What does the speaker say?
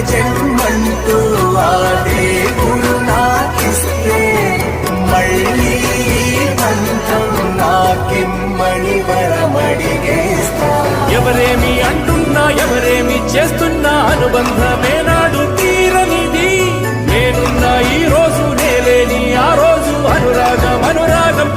జన్మంటూ ఆ దేవుడు నాకిస్తే మళ్ళీ బంధం నాకిమ్మని వరమడిగేస్తా. ఎవరేమి అంటున్నా ఎవరేమి చేస్తున్నా అనుబంధమే నాడు తీరనిది. నేనున్న ఈ రోజు నేలేని ఆ రోజు అనురాగం అనురాగం